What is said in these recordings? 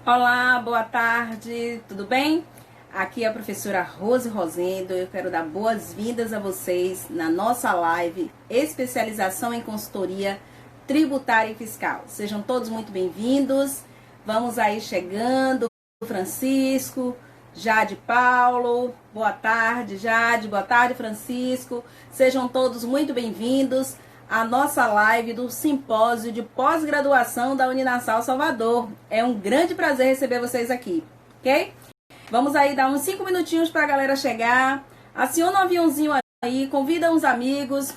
Olá, boa tarde, tudo bem? Aqui é a professora Rose Rosendo. Eu quero dar boas-vindas a vocês na nossa live Especialização em Consultoria Tributária e Fiscal. Sejam todos muito bem-vindos. Vamos aí chegando. Francisco, Jade Paulo, boa tarde, Jade, boa tarde, Francisco. Sejam todos muito bem-vindos a nossa live do simpósio de pós-graduação da Uninasal Salvador. É um grande prazer receber vocês aqui, ok? Vamos aí dar uns 5 minutinhos para a galera chegar. Aciona um aviãozinho aí, convida uns amigos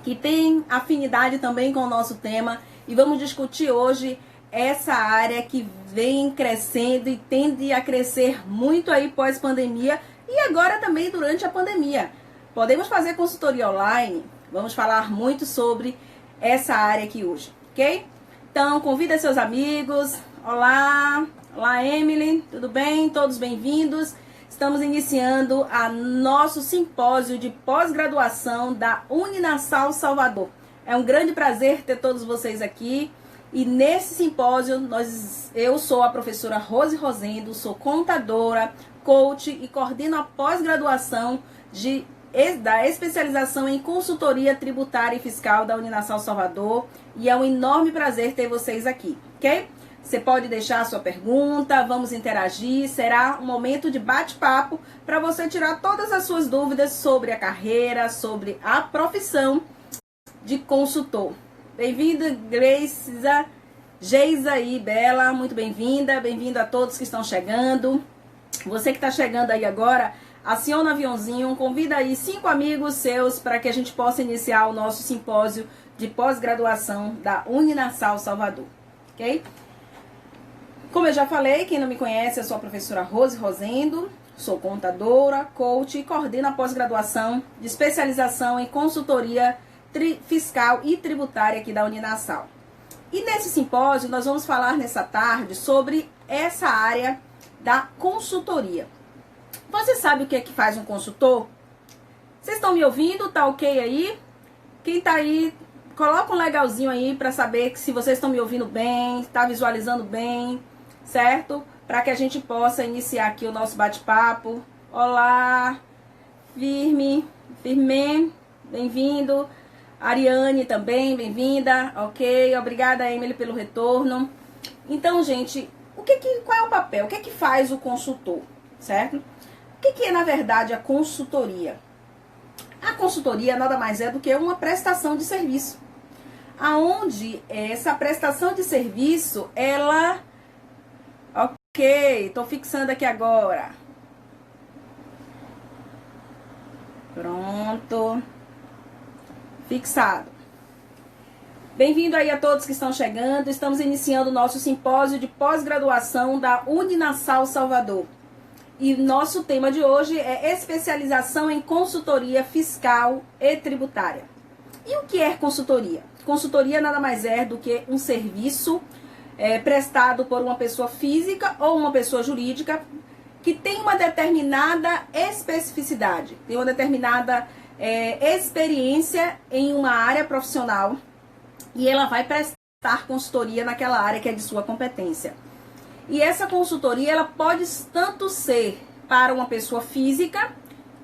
que têm afinidade também com o nosso tema e vamos discutir hoje essa área que vem crescendo e tende a crescer muito aí pós-pandemia e agora também durante a pandemia. Podemos fazer consultoria online. Vamos falar muito sobre essa área aqui hoje, ok? Então, convida seus amigos. Olá, olá Emily, tudo bem? Todos bem-vindos. Estamos iniciando a nosso simpósio de pós-graduação da Uninasal Salvador. É um grande prazer ter todos vocês aqui. E nesse simpósio, eu sou a professora Rose Rosendo, sou contadora, coach e coordeno a pós-graduação da especialização em consultoria tributária e fiscal da Uninasal Salvador e é um enorme prazer ter vocês aqui, ok? Você pode deixar a sua pergunta, vamos interagir, será um momento de bate-papo para você tirar todas as suas dúvidas sobre a carreira, sobre a profissão de consultor. Bem-vinda, Geisa e Bela, muito bem-vinda, bem-vindo a todos que estão chegando. Você que está chegando aí agora, aciona o aviãozinho, convida aí 5 amigos seus para que a gente possa iniciar o nosso simpósio de pós-graduação da Uninasal Salvador, ok? Como eu já falei, quem não me conhece, eu sou a professora Rose Rosendo, sou contadora, coach e coordeno a pós-graduação de especialização em consultoria fiscal e tributária aqui da Uninasal. E nesse simpósio nós vamos falar nessa tarde sobre essa área da consultoria. Você sabe o que é que faz um consultor? Vocês estão me ouvindo? Tá ok aí? Quem tá aí, coloca um legalzinho aí para saber que se vocês estão me ouvindo bem, está visualizando bem, certo? Para que a gente possa iniciar aqui o nosso bate-papo. Olá, firme, bem-vindo. Ariane também, bem-vinda. Ok, obrigada, Emily, pelo retorno. Então, gente, qual é o papel? O que é que faz o consultor, certo? O que é, na verdade, a consultoria? A consultoria nada mais é do que uma prestação de serviço. Aonde essa prestação de serviço, ela... Ok, estou fixando aqui agora. Pronto. Fixado. Bem-vindo aí a todos que estão chegando. Estamos iniciando o nosso simpósio de pós-graduação da Uninasal Salvador. E nosso tema de hoje é especialização em consultoria fiscal e tributária. E o que é consultoria? Consultoria nada mais é do que um serviço prestado por uma pessoa física ou uma pessoa jurídica que tem uma determinada especificidade, tem uma determinada experiência em uma área profissional e ela vai prestar consultoria naquela área que é de sua competência. E essa consultoria ela pode tanto ser para uma pessoa física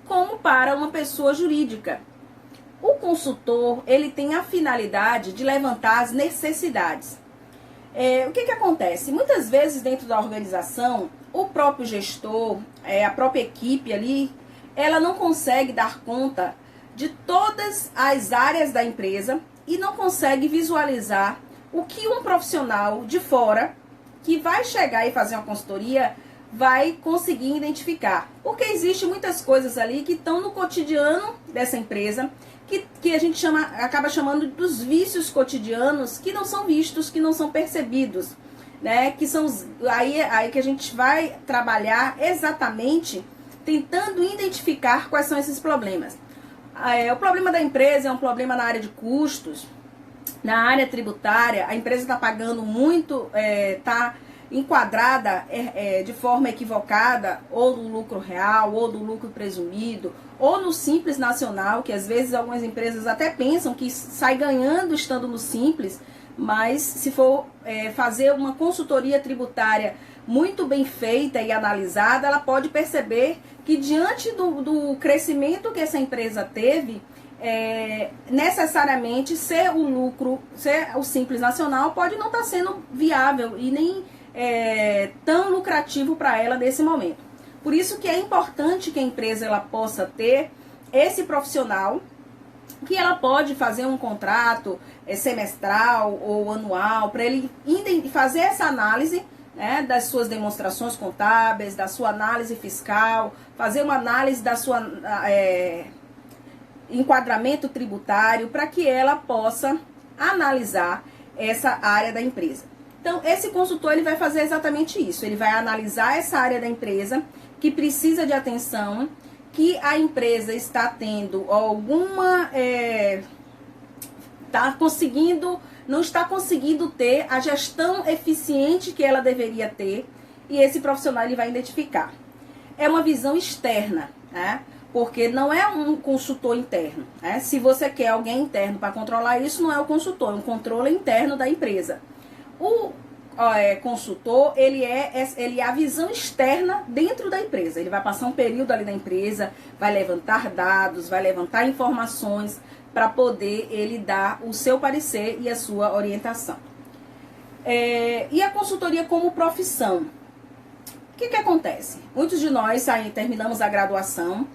como para uma pessoa jurídica. O consultor ele tem a finalidade de levantar as necessidades. O que acontece? Muitas vezes dentro da organização, o próprio gestor, a própria equipe ali, ela não consegue dar conta de todas as áreas da empresa e não consegue visualizar o que um profissional de fora que vai chegar e fazer uma consultoria vai conseguir identificar. Porque existe muitas coisas ali que estão no cotidiano dessa empresa, que a gente acaba chamando dos vícios cotidianos que não são vistos, que não são percebidos, né? Que são aí que a gente vai trabalhar exatamente tentando identificar quais são esses problemas. O problema da empresa é um problema na área de custos, na área tributária. A empresa está pagando muito, está enquadrada de forma equivocada, ou no lucro real, ou no lucro presumido, ou no Simples Nacional, que às vezes algumas empresas até pensam que sai ganhando estando no Simples, mas se for fazer uma consultoria tributária muito bem feita e analisada, ela pode perceber que diante do crescimento que essa empresa teve, necessariamente ser o lucro, ser o Simples Nacional pode não estar sendo viável e nem tão lucrativo para ela nesse momento. Por isso que é importante que a empresa ela possa ter esse profissional, que ela pode fazer um contrato semestral ou anual, para ele fazer essa análise, né, das suas demonstrações contábeis, da sua análise fiscal, fazer uma análise da sua enquadramento tributário, para que ela possa analisar essa área da empresa. Então, esse consultor ele vai fazer exatamente isso. Ele vai analisar essa área da empresa que precisa de atenção, que a empresa está tendo alguma... não está conseguindo ter a gestão eficiente que ela deveria ter, e esse profissional ele vai identificar. É uma visão externa, né? Porque não é um consultor interno, né? Se você quer alguém interno para controlar isso, não é o consultor, é um controle interno da empresa. O consultor, ele é a visão externa dentro da empresa. Ele vai passar um período ali na empresa, vai levantar dados, vai levantar informações para poder ele dar o seu parecer e a sua orientação. E a consultoria como profissão? O que acontece? Muitos de nós terminamos a graduação,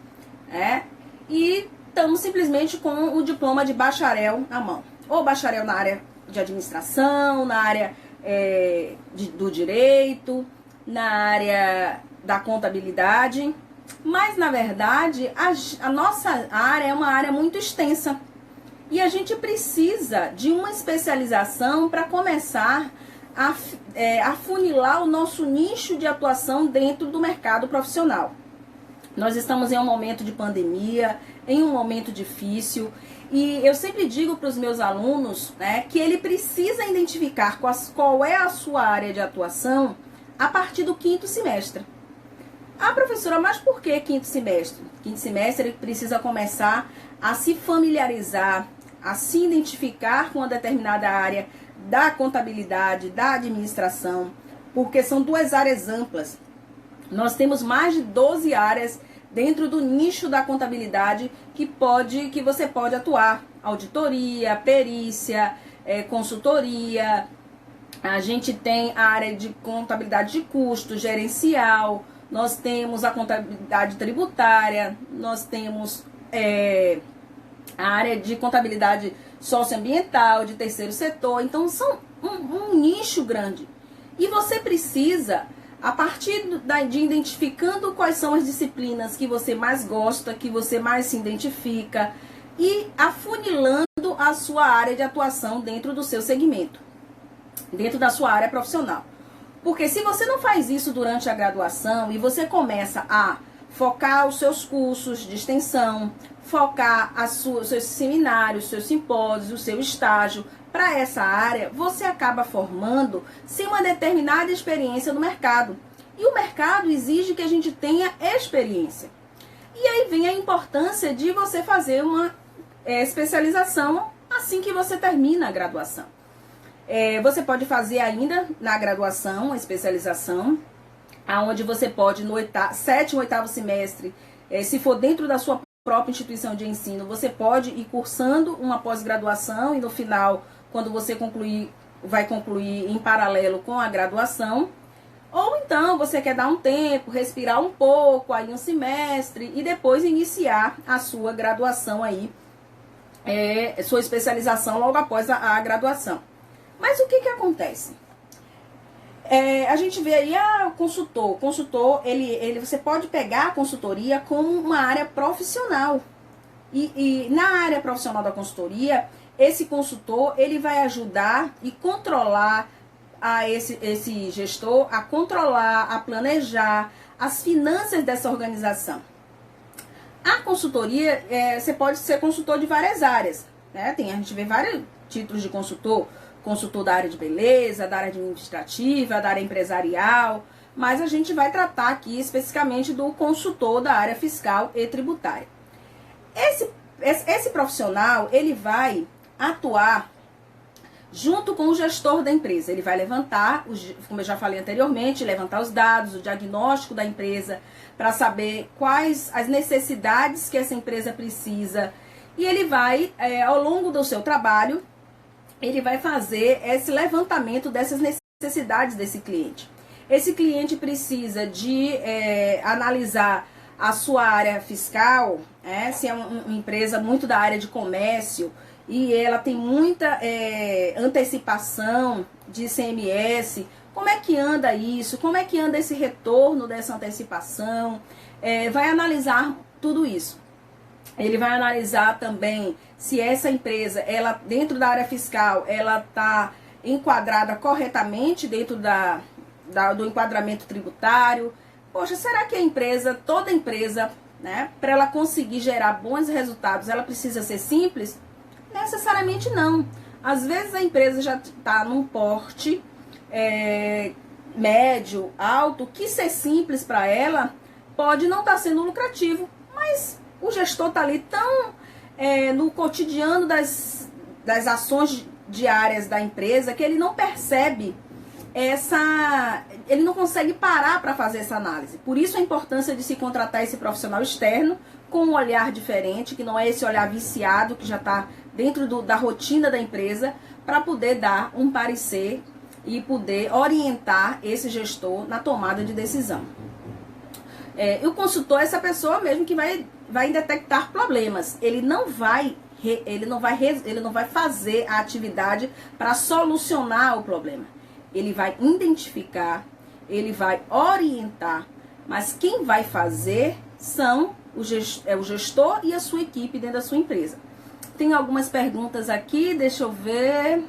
e estamos simplesmente com o diploma de bacharel na mão. Ou bacharel na área de administração, na área do direito, na área da contabilidade. Mas, na verdade, a nossa área é uma área muito extensa. E a gente precisa de uma especialização para começar a afunilar o nosso nicho de atuação dentro do mercado profissional. Nós estamos em um momento de pandemia, em um momento difícil, e eu sempre digo para os meus alunos, né, que ele precisa identificar qual é a sua área de atuação a partir do 5º semestre. Ah, professora, mas por que 5º semestre? 5º semestre ele precisa começar a se familiarizar, a se identificar com uma determinada área da contabilidade, da administração, porque são duas áreas amplas. Nós temos mais de 12 áreas dentro do nicho da contabilidade que você pode atuar. Auditoria, perícia, consultoria. A gente tem a área de contabilidade de custo, gerencial. Nós temos a contabilidade tributária. Nós temos a área de contabilidade socioambiental, de terceiro setor. Então, são um nicho grande. E você precisa, a partir de identificando quais são as disciplinas que você mais gosta, que você mais se identifica, e afunilando a sua área de atuação dentro do seu segmento, dentro da sua área profissional. Porque se você não faz isso durante a graduação e você começa a focar os seus cursos de extensão, focar os seus seminários, os seus simpósios, o seu estágio para essa área, você acaba formando sem uma determinada experiência no mercado. E o mercado exige que a gente tenha experiência. E aí vem a importância de você fazer uma especialização assim que você termina a graduação. Você pode fazer ainda na graduação a especialização, onde você pode no 7º, 8º semestre, se for dentro da sua própria instituição de ensino, você pode ir cursando uma pós-graduação e no final, quando você concluir, vai concluir em paralelo com a graduação. Ou então você quer dar um tempo, respirar um pouco, aí um semestre e depois iniciar a sua graduação aí, sua especialização logo após a graduação. Mas o que acontece? A gente vê aí o consultor. O consultor, você pode pegar a consultoria como uma área profissional. E na área profissional da consultoria, esse consultor ele vai ajudar e controlar esse gestor a controlar, a planejar as finanças dessa organização. A consultoria, você pode ser consultor de várias áreas, né? A gente vê vários títulos de consultor da área de beleza, da área administrativa, da área empresarial, mas a gente vai tratar aqui especificamente do consultor da área fiscal e tributária. Esse profissional, ele vai atuar junto com o gestor da empresa. Ele vai levantar, como eu já falei anteriormente, levantar os dados, o diagnóstico da empresa, para saber quais as necessidades que essa empresa precisa. E ele vai, ao longo do seu trabalho, ele vai fazer esse levantamento dessas necessidades desse cliente. Esse cliente precisa de analisar a sua área fiscal, se é uma empresa muito da área de comércio e ela tem muita antecipação de ICMS, como é que anda isso, como é que anda esse retorno dessa antecipação, vai analisar tudo isso. Ele vai analisar também se essa empresa, ela dentro da área fiscal, ela está enquadrada corretamente dentro do enquadramento tributário. Poxa, será que a empresa, toda empresa, né, para ela conseguir gerar bons resultados, ela precisa ser simples? Necessariamente não. Às vezes a empresa já está num porte médio, alto, que ser simples para ela pode não estar sendo lucrativo, mas o gestor está ali tão no cotidiano das ações diárias da empresa que ele não percebe ele não consegue parar para fazer essa análise. Por isso a importância de se contratar esse profissional externo com um olhar diferente, que não é esse olhar viciado que já está dentro da rotina da empresa, para poder dar um parecer e poder orientar esse gestor na tomada de decisão. O consultor é essa pessoa mesmo que vai detectar problemas. Ele não vai fazer a atividade para solucionar o problema. Ele vai identificar, ele vai orientar, mas quem vai fazer são o gestor e a sua equipe dentro da sua empresa. Tem algumas perguntas aqui, deixa eu ver.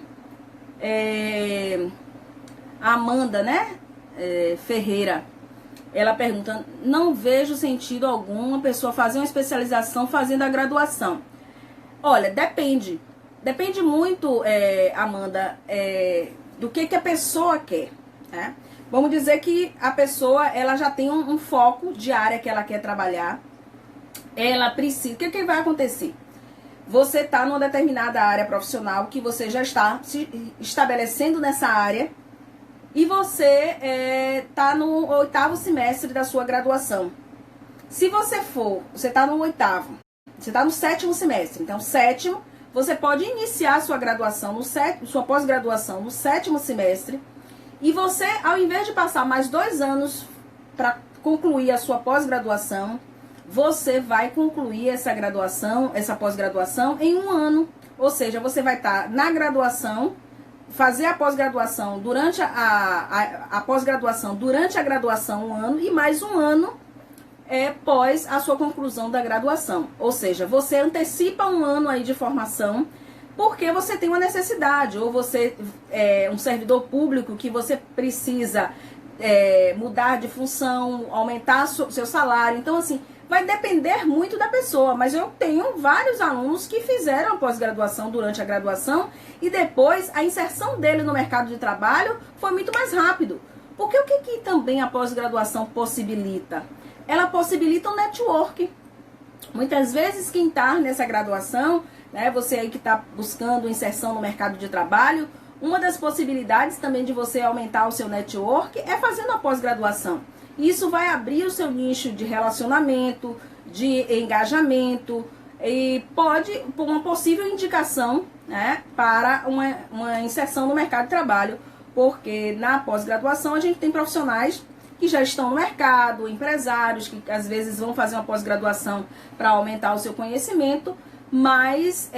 A Amanda, né? Ferreira. Ela pergunta: não vejo sentido algum uma pessoa fazer uma especialização fazendo a graduação. Olha, depende. Depende muito, Amanda, do que a pessoa quer. Né? Vamos dizer que a pessoa ela já tem um foco de área que ela quer trabalhar. Ela precisa... O que vai acontecer? Você está numa determinada área profissional que você já está se estabelecendo nessa área e você está no 8º semestre da sua graduação. Se você está no 8º, você está no 7º semestre. Então, 7º, você pode iniciar sua graduação, sua pós-graduação no 7º semestre. E você, ao invés de passar mais 2 anos para concluir a sua pós-graduação, você vai concluir essa pós-graduação em 1 ano. Ou seja, você vai estar na graduação, fazer a pós-graduação durante a pós-graduação durante a graduação 1 ano e mais 1 ano pós a sua conclusão da graduação. Ou seja, você antecipa 1 ano aí de formação porque você tem uma necessidade, ou você é um servidor público que você precisa mudar de função, aumentar seu salário. Então, assim, vai depender muito da pessoa, mas eu tenho vários alunos que fizeram a pós-graduação durante a graduação e depois a inserção dele no mercado de trabalho foi muito mais rápido. Porque o que também a pós-graduação possibilita? Ela possibilita um network. Muitas vezes quem está nessa graduação, né, você aí que está buscando inserção no mercado de trabalho, uma das possibilidades também de você aumentar o seu network é fazendo a pós-graduação. Isso vai abrir o seu nicho de relacionamento, de engajamento e pode uma possível indicação, né, para uma inserção no mercado de trabalho, porque na pós-graduação a gente tem profissionais que já estão no mercado, empresários que às vezes vão fazer uma pós-graduação para aumentar o seu conhecimento, mas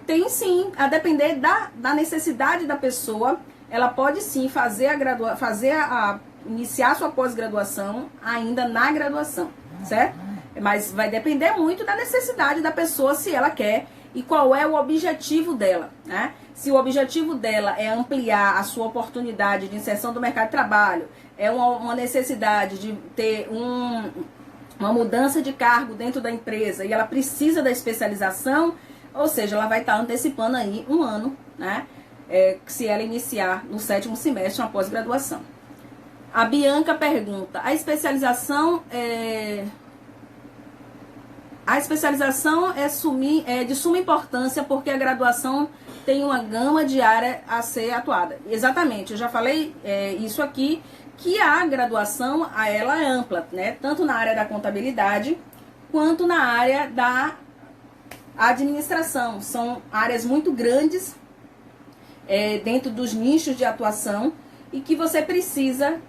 tem sim, a depender da necessidade da pessoa, ela pode sim iniciar sua pós-graduação ainda na graduação, certo? Mas vai depender muito da necessidade da pessoa, se ela quer e qual é o objetivo dela, né? Se o objetivo dela é ampliar a sua oportunidade de inserção do mercado de trabalho, é uma necessidade de ter uma mudança de cargo dentro da empresa e ela precisa da especialização, ou seja, ela vai estar antecipando aí 1 ano, né? Se ela iniciar no 7º semestre uma pós-graduação. A Bianca pergunta: a especialização A especialização é de suma importância porque a graduação tem uma gama de área a ser atuada. Exatamente, eu já falei isso aqui, que a graduação ela é ampla, né? Tanto na área da contabilidade quanto na área da administração. São áreas muito grandes dentro dos nichos de atuação e que você precisa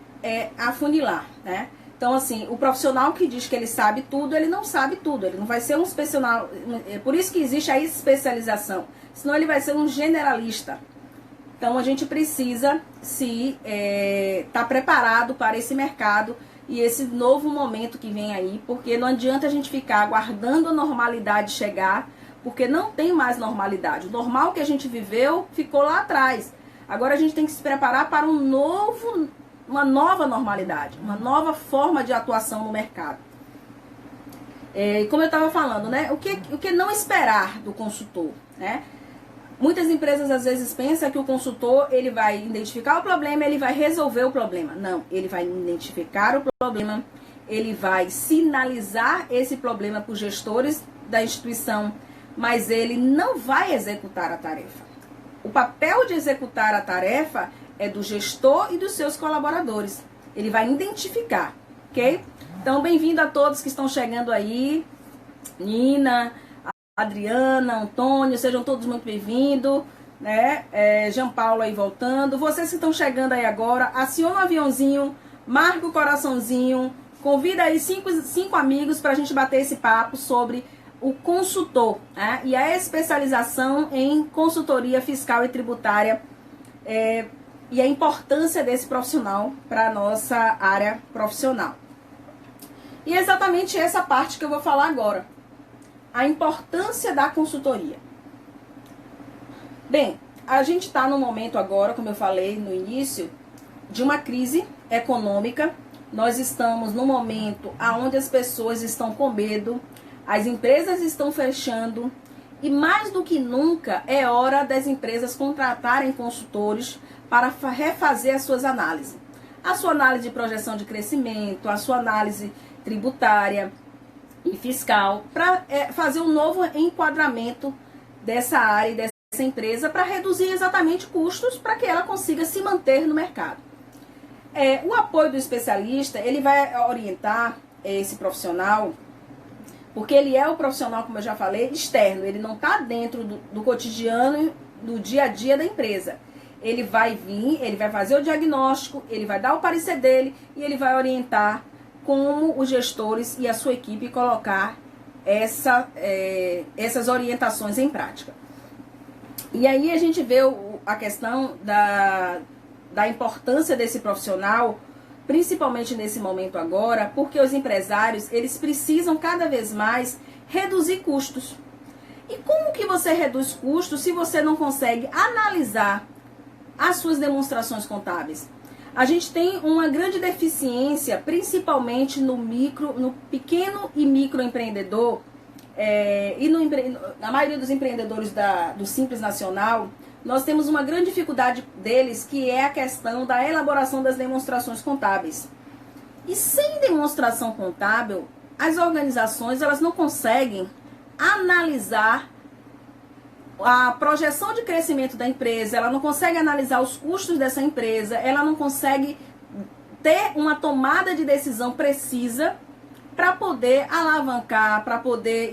afunilar, né? Então, assim, o profissional que diz que ele sabe tudo, ele não sabe tudo. Ele não vai ser um especial. É por isso que existe a especialização. Senão ele vai ser um generalista. Então, a gente precisa estar preparado para esse mercado e esse novo momento que vem aí. Porque não adianta a gente ficar aguardando a normalidade chegar, porque não tem mais normalidade. O normal que a gente viveu ficou lá atrás. Agora a gente tem que se preparar para uma nova normalidade, uma nova forma de atuação no mercado. Como eu estava falando, né? O que não esperar do consultor, né? Muitas empresas às vezes pensam que o consultor ele vai identificar o problema, ele vai resolver o problema. Não, ele vai identificar o problema, ele vai sinalizar esse problema para os gestores da instituição, mas ele não vai executar a tarefa. O papel de executar a tarefa é do gestor e dos seus colaboradores. Ele vai identificar, ok? Então, bem-vindo a todos que estão chegando aí. Nina, Adriana, Antônio, sejam todos muito bem-vindos, né? Jean Paulo aí voltando. Vocês que estão chegando aí agora, aciona o aviãozinho, marca o coraçãozinho, convida aí cinco amigos para a gente bater esse papo sobre o consultor, né? E a especialização em consultoria fiscal e tributária e a importância desse profissional para a nossa área profissional. E é exatamente essa parte que eu vou falar agora. A importância da consultoria. Bem, a gente está no momento agora, como eu falei no início, de uma crise econômica. Nós estamos no momento onde as pessoas estão com medo, as empresas estão fechando e mais do que nunca é hora das empresas contratarem consultores para refazer as suas análises. A sua análise de projeção de crescimento, a sua análise tributária e fiscal, para fazer um novo enquadramento dessa área e dessa empresa para reduzir exatamente custos para que ela consiga se manter no mercado. O apoio do especialista, ele vai orientar esse profissional, porque ele é o profissional, como eu já falei, externo, ele não está dentro do cotidiano, do dia a dia da empresa. Ele vai vir, ele vai fazer o diagnóstico, ele vai dar o parecer dele e ele vai orientar como os gestores e a sua equipe colocar essas orientações em prática. E aí a gente vê a questão da importância desse profissional, principalmente nesse momento agora, porque os empresários, eles precisam cada vez mais reduzir custos. E como que você reduz custos se você não consegue analisar as suas demonstrações contábeis? A gente tem uma grande deficiência, principalmente no pequeno e microempreendedor, na maioria dos empreendedores do Simples Nacional. Nós temos uma grande dificuldade deles, que é a questão da elaboração das demonstrações contábeis. E sem demonstração contábil, as organizações elas não conseguem analisar a projeção de crescimento da empresa, ela não consegue analisar os custos dessa empresa, ela não consegue ter uma tomada de decisão precisa para poder alavancar, para poder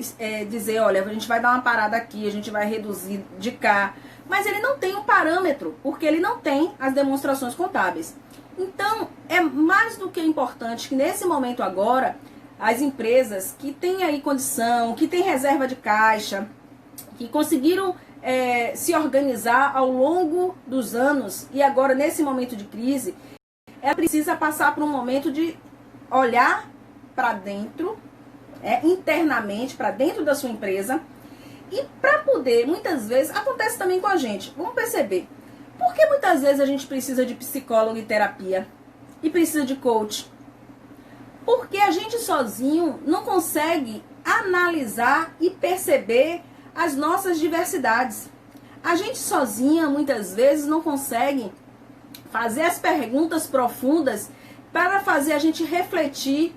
dizer, olha, a gente vai dar uma parada aqui, a gente vai reduzir de cá. Mas ele não tem um parâmetro, porque ele não tem as demonstrações contábeis. Então, é mais do que importante que nesse momento agora, as empresas que têm aí condição, que têm reserva de caixa, que conseguiram se organizar ao longo dos anos e agora nesse momento de crise, ela precisa passar por um momento de olhar para dentro, internamente, para dentro da sua empresa. E para poder, muitas vezes, acontece também com a gente. Vamos perceber. Por que muitas vezes a gente precisa de psicólogo e terapia? E precisa de coach? Porque a gente sozinho não consegue analisar e perceber as nossas diversidades. A gente sozinha, muitas vezes, não consegue fazer as perguntas profundas para fazer a gente refletir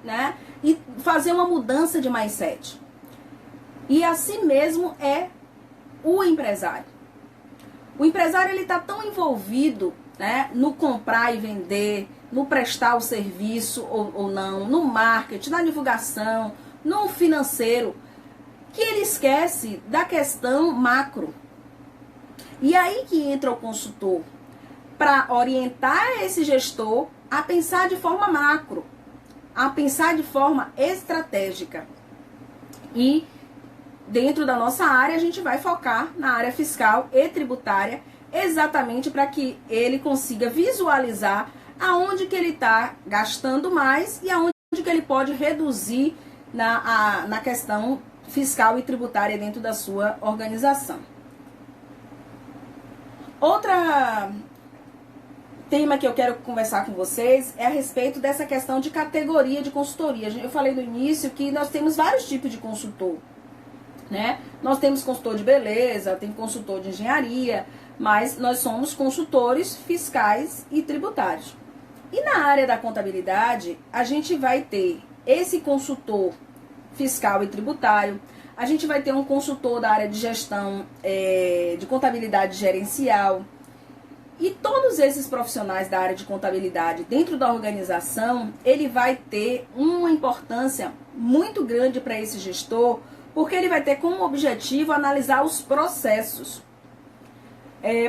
né? E fazer uma mudança de mindset. E assim mesmo é o empresário. O empresário, ele está tão envolvido, né, no comprar e vender, no prestar o serviço ou não, no marketing, na divulgação, no financeiro, que ele esquece da questão macro. E aí que entra o consultor para orientar esse gestor a pensar de forma macro, a pensar de forma estratégica. E dentro da nossa área, a gente vai focar na área fiscal e tributária, exatamente para que ele consiga visualizar aonde que ele está gastando mais e aonde que ele pode reduzir na questão fiscal e tributária dentro da sua organização. Outra tema que eu quero conversar com vocês é a respeito dessa questão de categoria de consultoria. Eu falei no início que nós temos vários tipos de consultor, né? Nós temos consultor de beleza, tem consultor de engenharia, mas nós somos consultores fiscais e tributários. E na área da contabilidade, a gente vai ter esse consultor fiscal e tributário, a gente vai ter um consultor da área de gestão, de contabilidade gerencial. E todos esses profissionais da área de contabilidade dentro da organização, ele vai ter uma importância muito grande para esse gestor, porque ele vai ter como objetivo analisar os processos.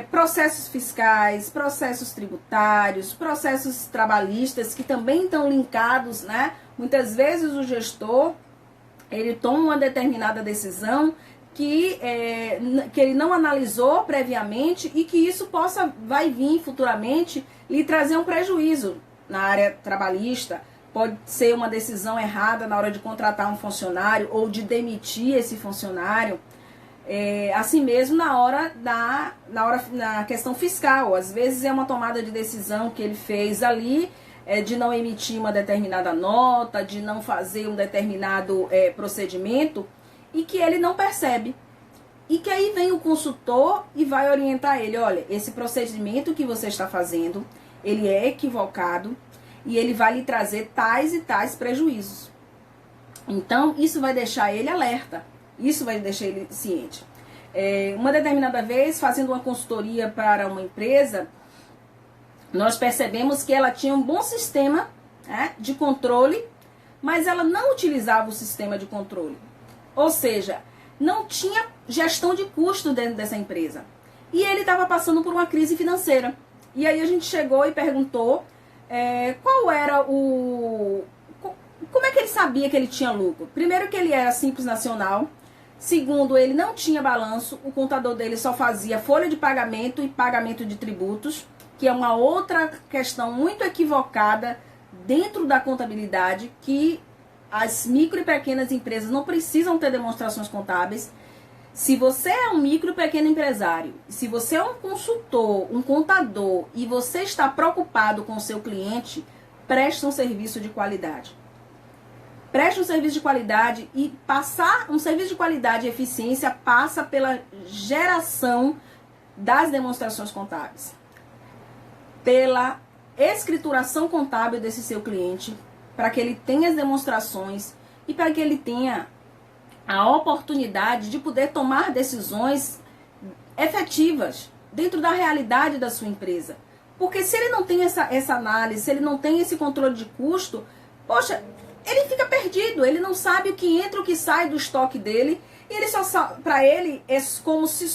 Processos fiscais, processos tributários, processos trabalhistas, que também estão linkados, né? Muitas vezes o gestor, ele toma uma determinada decisão que ele não analisou previamente e que isso vai vir futuramente lhe trazer um prejuízo na área trabalhista. Pode ser uma decisão errada na hora de contratar um funcionário ou de demitir esse funcionário. Assim mesmo na questão fiscal. Às vezes é uma tomada de decisão que ele fez ali, de não emitir uma determinada nota, de não fazer um determinado procedimento, e que ele não percebe. E que aí vem o consultor e vai orientar ele: olha, esse procedimento que você está fazendo, ele é equivocado e ele vai lhe trazer tais e tais prejuízos. Então, isso vai deixar ele alerta, isso vai deixar ele ciente. Uma determinada vez, fazendo uma consultoria para uma empresa, nós percebemos que ela tinha um bom sistema, né, de controle, mas ela não utilizava o sistema de controle. Ou seja, não tinha gestão de custo dentro dessa empresa. E ele estava passando por uma crise financeira. E aí a gente chegou e perguntou qual era como é que ele sabia que ele tinha lucro. Primeiro, que ele era Simples Nacional. Segundo, ele não tinha balanço. O contador dele só fazia folha de pagamento e pagamento de tributos, que é uma outra questão muito equivocada dentro da contabilidade, que as micro e pequenas empresas não precisam ter demonstrações contábeis. Se você é um micro e pequeno empresário, se você é um consultor, um contador, e você está preocupado com o seu cliente, preste um serviço de qualidade. Preste um serviço de qualidade, e passar um serviço de qualidade e eficiência passa pela geração das demonstrações contábeis, pela escrituração contábil desse seu cliente, para que ele tenha as demonstrações e para que ele tenha a oportunidade de poder tomar decisões efetivas dentro da realidade da sua empresa. Porque se ele não tem essa análise, se ele não tem esse controle de custo, poxa, ele fica perdido, ele não sabe o que entra, o que sai do estoque dele, e ele para ele é como se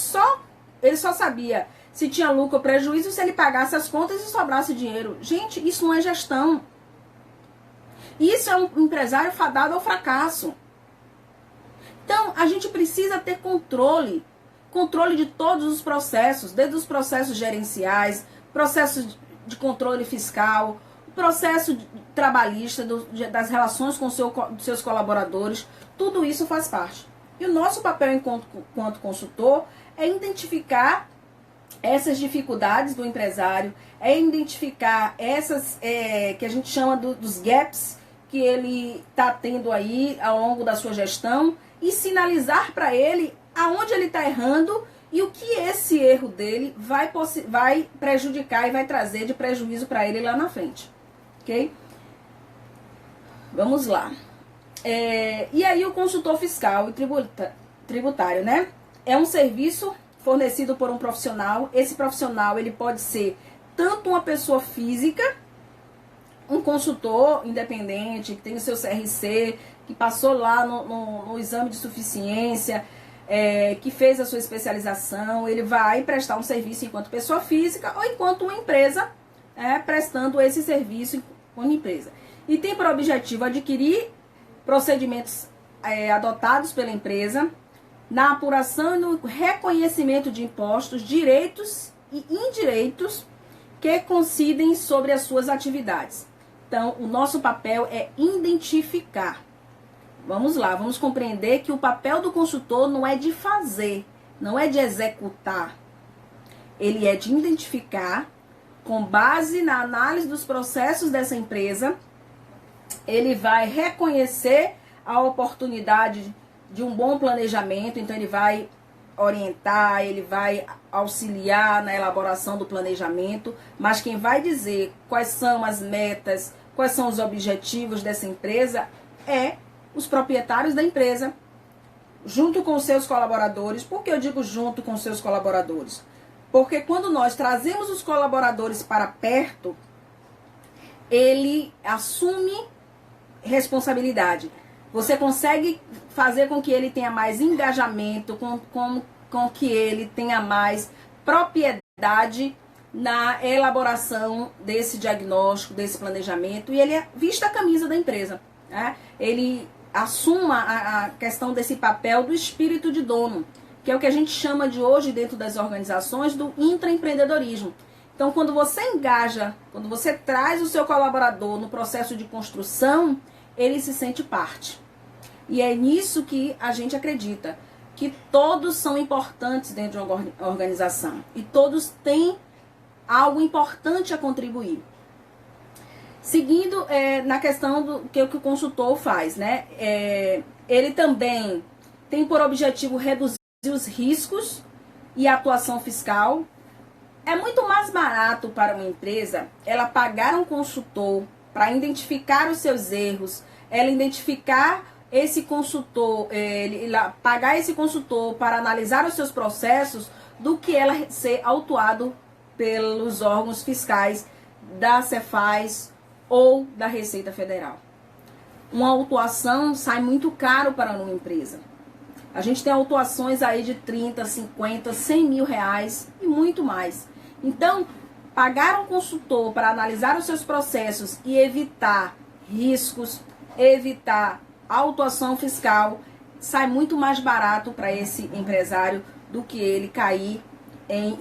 ele só sabia se tinha lucro ou prejuízo se ele pagasse as contas e sobrasse dinheiro. Gente, isso não é gestão. Isso é um empresário fadado ao fracasso. Então, a gente precisa ter controle de todos os processos, desde os processos gerenciais, processos de controle fiscal, processo trabalhista, das relações com seus colaboradores, tudo isso faz parte. E o nosso papel enquanto consultor é identificar essas dificuldades do empresário, é identificar essas que a gente chama dos gaps que ele está tendo aí ao longo da sua gestão, e sinalizar para ele aonde ele está errando e o que esse erro dele vai prejudicar e vai trazer de prejuízo para ele lá na frente. Ok? Vamos lá. E aí o consultor fiscal e tributário, né? É um serviço fornecido por um profissional. Esse profissional, ele pode ser tanto uma pessoa física, um consultor independente, que tem o seu CRC, que passou lá no exame de suficiência, que fez a sua especialização, ele vai prestar um serviço enquanto pessoa física ou enquanto uma empresa, prestando esse serviço como empresa. E tem por objetivo adquirir procedimentos adotados pela empresa na apuração e no reconhecimento de impostos, direitos e indireitos que incidem sobre as suas atividades. Então, o nosso papel é identificar. Vamos lá, vamos compreender que o papel do consultor não é de fazer, não é de executar. Ele é de identificar, com base na análise dos processos dessa empresa, ele vai reconhecer a oportunidade de um bom planejamento, então ele vai orientar, ele vai auxiliar na elaboração do planejamento, mas quem vai dizer quais são as metas, quais são os objetivos dessa empresa é os proprietários da empresa, junto com os seus colaboradores. Por que eu digo junto com os seus colaboradores? Porque quando nós trazemos os colaboradores para perto, ele assume responsabilidade. Você consegue fazer com que ele tenha mais engajamento, com que ele tenha mais propriedade na elaboração desse diagnóstico, desse planejamento, e ele vista a camisa da empresa, né? Ele assuma a questão desse papel do espírito de dono, que é o que a gente chama de hoje dentro das organizações do intraempreendedorismo. Então, quando você engaja, quando você traz o seu colaborador no processo de construção, ele se sente parte. E é nisso que a gente acredita, que todos são importantes dentro de uma organização e todos têm algo importante a contribuir. Seguindo na questão do que o consultor faz, né? Ele também tem por objetivo reduzir os riscos e a atuação fiscal. É muito mais barato para uma empresa ela pagar um consultor para identificar os seus erros, ela identificar esse consultor, pagar esse consultor para analisar os seus processos, do que ela ser autuado pelos órgãos fiscais da Cefaz ou da Receita Federal. Uma autuação sai muito caro para uma empresa. A gente tem autuações aí de 30, 50, 100 mil reais e muito mais. Então, pagar um consultor para analisar os seus processos e evitar riscos, evitar autuação fiscal, sai muito mais barato para esse empresário do que ele cair em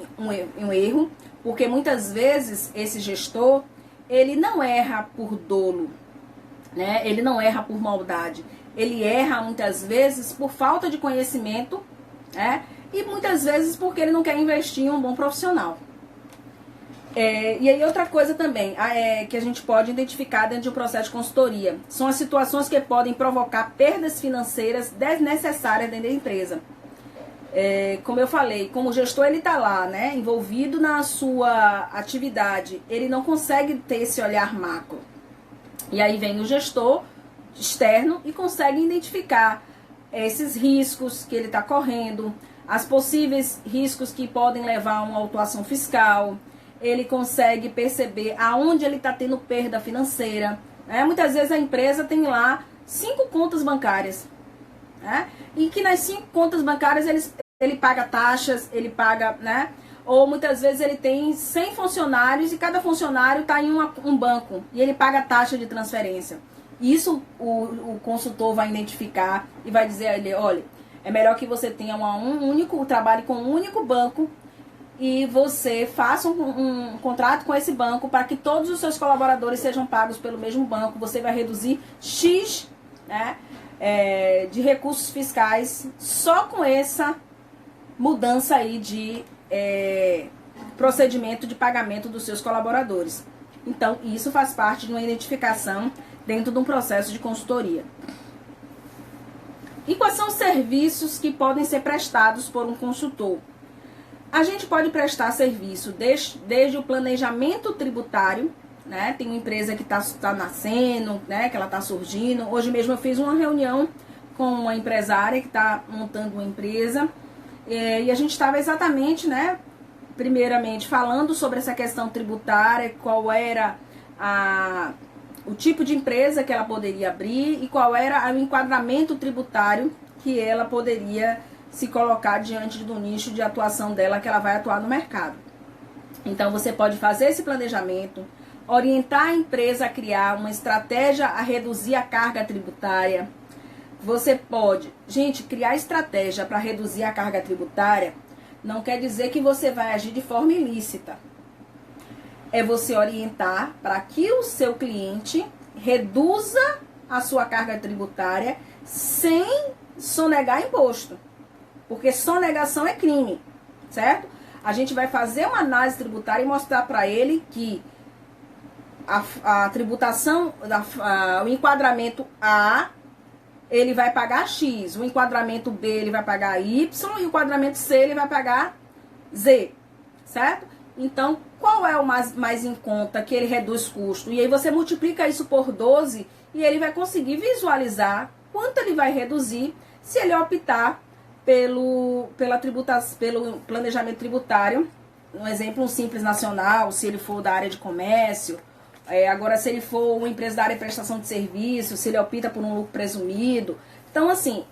um erro, porque muitas vezes esse gestor, ele não erra por dolo, né? Ele não erra por maldade, ele erra muitas vezes por falta de conhecimento, né? E muitas vezes porque ele não quer investir em um bom profissional. E aí outra coisa também que a gente pode identificar dentro de um processo de consultoria são as situações que podem provocar perdas financeiras desnecessárias dentro da empresa. Como eu falei, como o gestor ele está lá, né, envolvido na sua atividade, ele não consegue ter esse olhar macro. E aí vem o gestor externo e consegue identificar esses riscos que ele está correndo, as possíveis riscos que podem levar a uma autuação fiscal. Ele consegue perceber aonde ele está tendo perda financeira. Muitas vezes a empresa tem lá 5 contas bancárias, né? E que nas 5 contas bancárias ele paga taxas, ele paga, né? Ou muitas vezes ele tem 100 funcionários e cada funcionário está em um banco e ele paga taxa de transferência. Isso o consultor vai identificar e vai dizer a ele: olha, é melhor que você tenha trabalhe com um único banco e você faça um contrato com esse banco para que todos os seus colaboradores sejam pagos pelo mesmo banco. Você vai reduzir X, né, de recursos fiscais só com essa mudança aí de procedimento de pagamento dos seus colaboradores. Então, isso faz parte de uma identificação dentro de um processo de consultoria. E quais são os serviços que podem ser prestados por um consultor? A gente pode prestar serviço desde o planejamento tributário, né? Tem uma empresa que tá nascendo, né? Que ela tá surgindo. Hoje mesmo eu fiz uma reunião com uma empresária que está montando uma empresa e a gente estava exatamente, né? Primeiramente falando sobre essa questão tributária, qual era o tipo de empresa que ela poderia abrir e qual era o enquadramento tributário que ela poderia se colocar diante do nicho de atuação dela, que ela vai atuar no mercado. Então você pode fazer esse planejamento, orientar a empresa a criar uma estratégia a reduzir a carga tributária. Você pode, gente, criar estratégia para reduzir a carga tributária não quer dizer que você vai agir de forma ilícita. É você orientar para que o seu cliente reduza a sua carga tributária sem sonegar imposto. Porque sonegação é crime, certo? A gente vai fazer uma análise tributária e mostrar para ele que a tributação, o enquadramento A, ele vai pagar X, o enquadramento B ele vai pagar Y e o enquadramento C ele vai pagar Z, certo? Então, qual é o mais em conta que ele reduz custo? E aí você multiplica isso por 12 e ele vai conseguir visualizar quanto ele vai reduzir se ele optar pelo planejamento tributário. Um exemplo, um Simples Nacional, se ele for da área de comércio. Agora, se ele for uma empresa da área de prestação de serviço, se ele opta por um lucro presumido. Então, assim,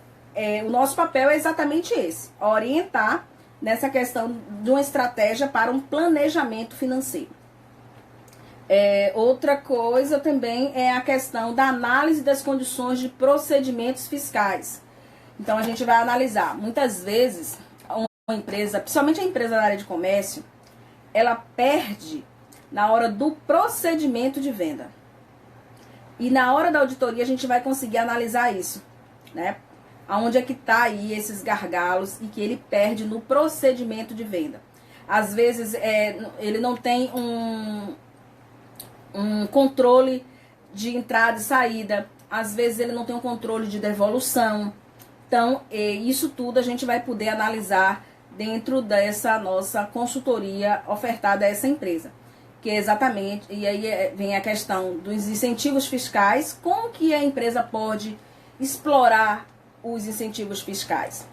o nosso papel é exatamente esse. Orientar nessa questão de uma estratégia para um planejamento financeiro. Outra coisa também é a questão da análise das condições de procedimentos fiscais. Então, a gente vai analisar. Muitas vezes, uma empresa, principalmente a empresa da área de comércio, ela perde na hora do procedimento de venda. E na hora da auditoria a gente vai conseguir analisar isso, né? Aonde é que está aí esses gargalos e que ele perde no procedimento de venda. Às vezes ele não tem um controle de entrada e saída. Às vezes ele não tem um controle de devolução. Então, isso tudo a gente vai poder analisar dentro dessa nossa consultoria ofertada a essa empresa. Que é exatamente, e aí vem a questão dos incentivos fiscais, como que a empresa pode explorar os incentivos fiscais.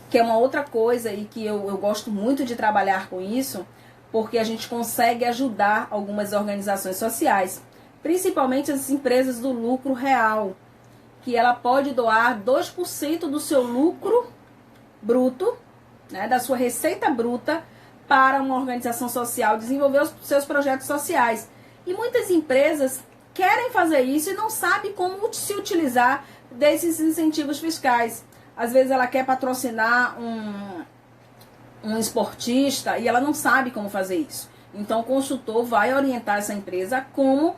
Que é uma outra coisa e que eu gosto muito de trabalhar com isso, porque a gente consegue ajudar algumas organizações sociais, principalmente as empresas do lucro real, que ela pode doar 2% do seu lucro bruto, né, da sua receita bruta, para uma organização social desenvolver os seus projetos sociais. E muitas empresas querem fazer isso e não sabem como se utilizar desses incentivos fiscais. Às vezes ela quer patrocinar um esportista e ela não sabe como fazer isso. Então o consultor vai orientar essa empresa a como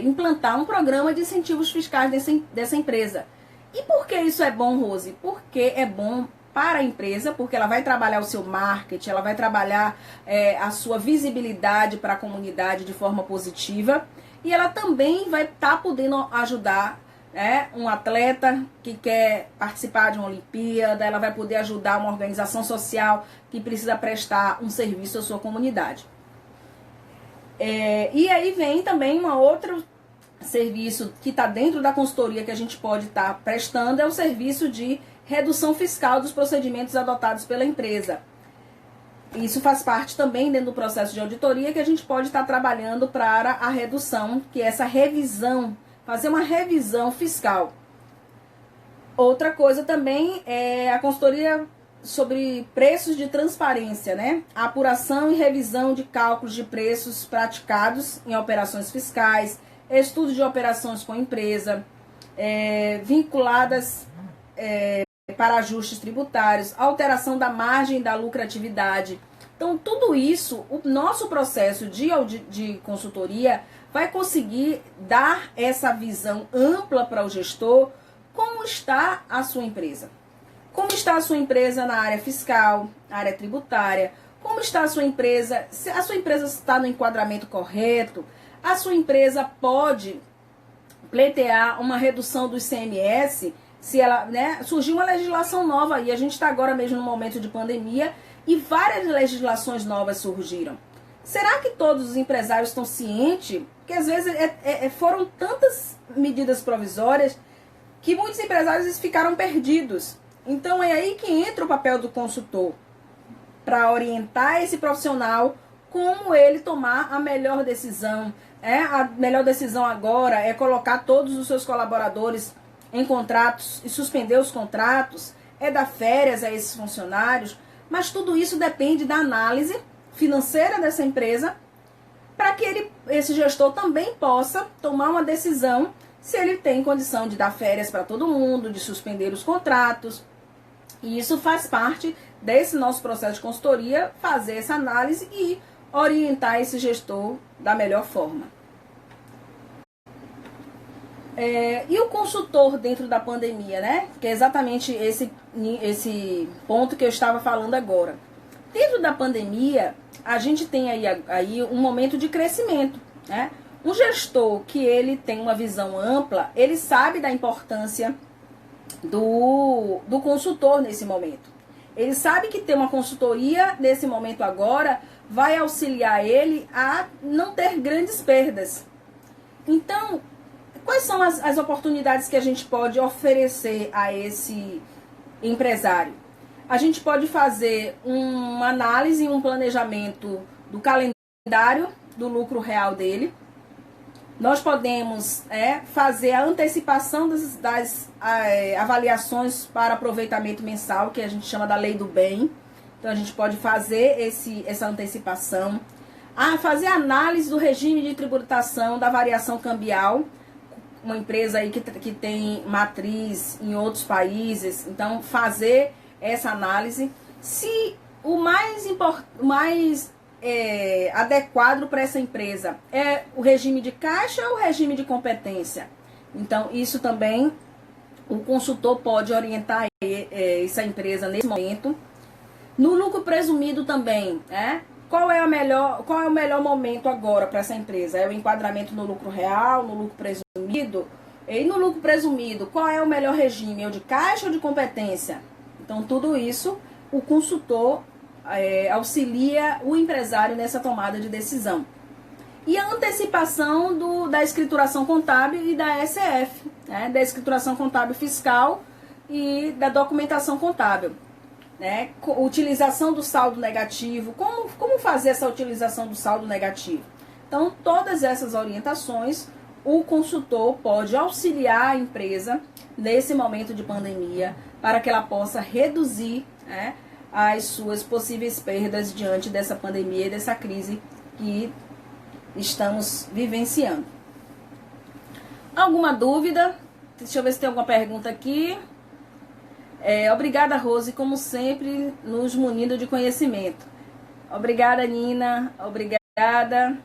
implantar um programa de incentivos fiscais dessa empresa. E por que isso é bom, Rose? Porque é bom para a empresa, porque ela vai trabalhar o seu marketing, ela vai trabalhar a sua visibilidade para a comunidade de forma positiva, e ela também vai estar podendo ajudar um atleta que quer participar de uma Olimpíada, ela vai poder ajudar uma organização social que precisa prestar um serviço à sua comunidade. E aí vem também uma outra serviço que está dentro da consultoria que a gente pode estar prestando, é o serviço de redução fiscal dos procedimentos adotados pela empresa. Isso faz parte também dentro do processo de auditoria que a gente pode estar trabalhando para a redução, que é essa revisão, fazer uma revisão fiscal. Outra coisa também é a consultoria sobre preços de transparência, né? A apuração e revisão de cálculos de preços praticados em operações fiscais, estudo de operações com empresa, vinculadas para ajustes tributários, alteração da margem da lucratividade. Então, tudo isso, o nosso processo de consultoria vai conseguir dar essa visão ampla para o gestor, como está a sua empresa. Como está a sua empresa na área fiscal, na área tributária, como está a sua empresa, se a sua empresa está no enquadramento correto, a sua empresa pode pleitear uma redução do ICMS, se ela, surgiu uma legislação nova e a gente está agora mesmo no momento de pandemia e várias legislações novas surgiram. Será que todos os empresários estão cientes? Porque às vezes foram tantas medidas provisórias que muitos empresários ficaram perdidos. Então é aí que entra o papel do consultor, para orientar esse profissional como ele tomar a melhor decisão. A melhor decisão agora é colocar todos os seus colaboradores em contratos e suspender os contratos, é dar férias a esses funcionários, mas tudo isso depende da análise financeira dessa empresa, para que esse gestor também possa tomar uma decisão se ele tem condição de dar férias para todo mundo, de suspender os contratos. E isso faz parte desse nosso processo de consultoria, fazer essa análise e orientar esse gestor da melhor forma. E o consultor dentro da pandemia, né? Que é exatamente esse ponto que eu estava falando agora. Dentro da pandemia, a gente tem aí um momento de crescimento, né? Um gestor que ele tem uma visão ampla, ele sabe da importância do consultor nesse momento. Ele sabe que ter uma consultoria nesse momento agora vai auxiliar ele a não ter grandes perdas. Então, quais são as oportunidades que a gente pode oferecer a esse empresário? A gente pode fazer uma análise, um planejamento do calendário do lucro real dele. Nós podemos fazer a antecipação das avaliações para aproveitamento mensal, que a gente chama da lei do bem. Então, a gente pode fazer essa antecipação. Fazer análise do regime de tributação da variação cambial. Uma empresa aí que tem matriz em outros países. Então, fazer essa análise. Se o mais adequado para essa empresa é o regime de caixa ou o regime de competência. Então, isso também o consultor pode orientar essa empresa nesse momento. No lucro presumido também, qual é o melhor momento agora para essa empresa? É o enquadramento no lucro real, no lucro presumido? E no lucro presumido, qual é o melhor regime? É o de caixa ou de competência? Então, tudo isso o consultor auxilia o empresário nessa tomada de decisão. E a antecipação da escrituração contábil e da SF, da escrituração contábil fiscal e da documentação contábil. Utilização do saldo negativo, como fazer essa utilização do saldo negativo. Então, todas essas orientações, o consultor pode auxiliar a empresa nesse momento de pandemia para que ela possa reduzir as suas possíveis perdas diante dessa pandemia e dessa crise que estamos vivenciando. Alguma dúvida? Deixa eu ver se tem alguma pergunta aqui. Obrigada, Rose, como sempre, nos munindo de conhecimento. Obrigada, Nina. Obrigada.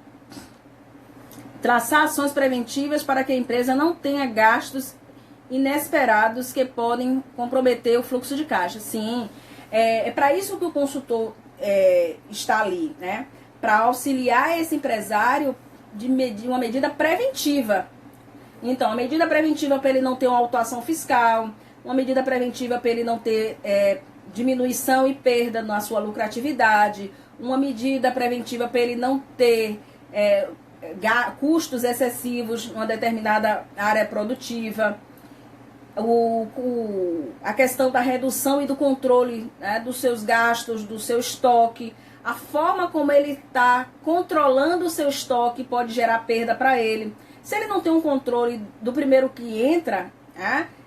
Traçar ações preventivas para que a empresa não tenha gastos inesperados que podem comprometer o fluxo de caixa. Sim, é para isso que o consultor está ali, para auxiliar esse empresário de uma medida preventiva. Então, a medida preventiva para ele não ter uma autuação fiscal, uma medida preventiva para ele não ter diminuição e perda na sua lucratividade, uma medida preventiva para ele não ter custos excessivos em uma determinada área produtiva, a questão da redução e do controle dos seus gastos, do seu estoque, a forma como ele está controlando o seu estoque pode gerar perda para ele. Se ele não tem um controle do primeiro que entra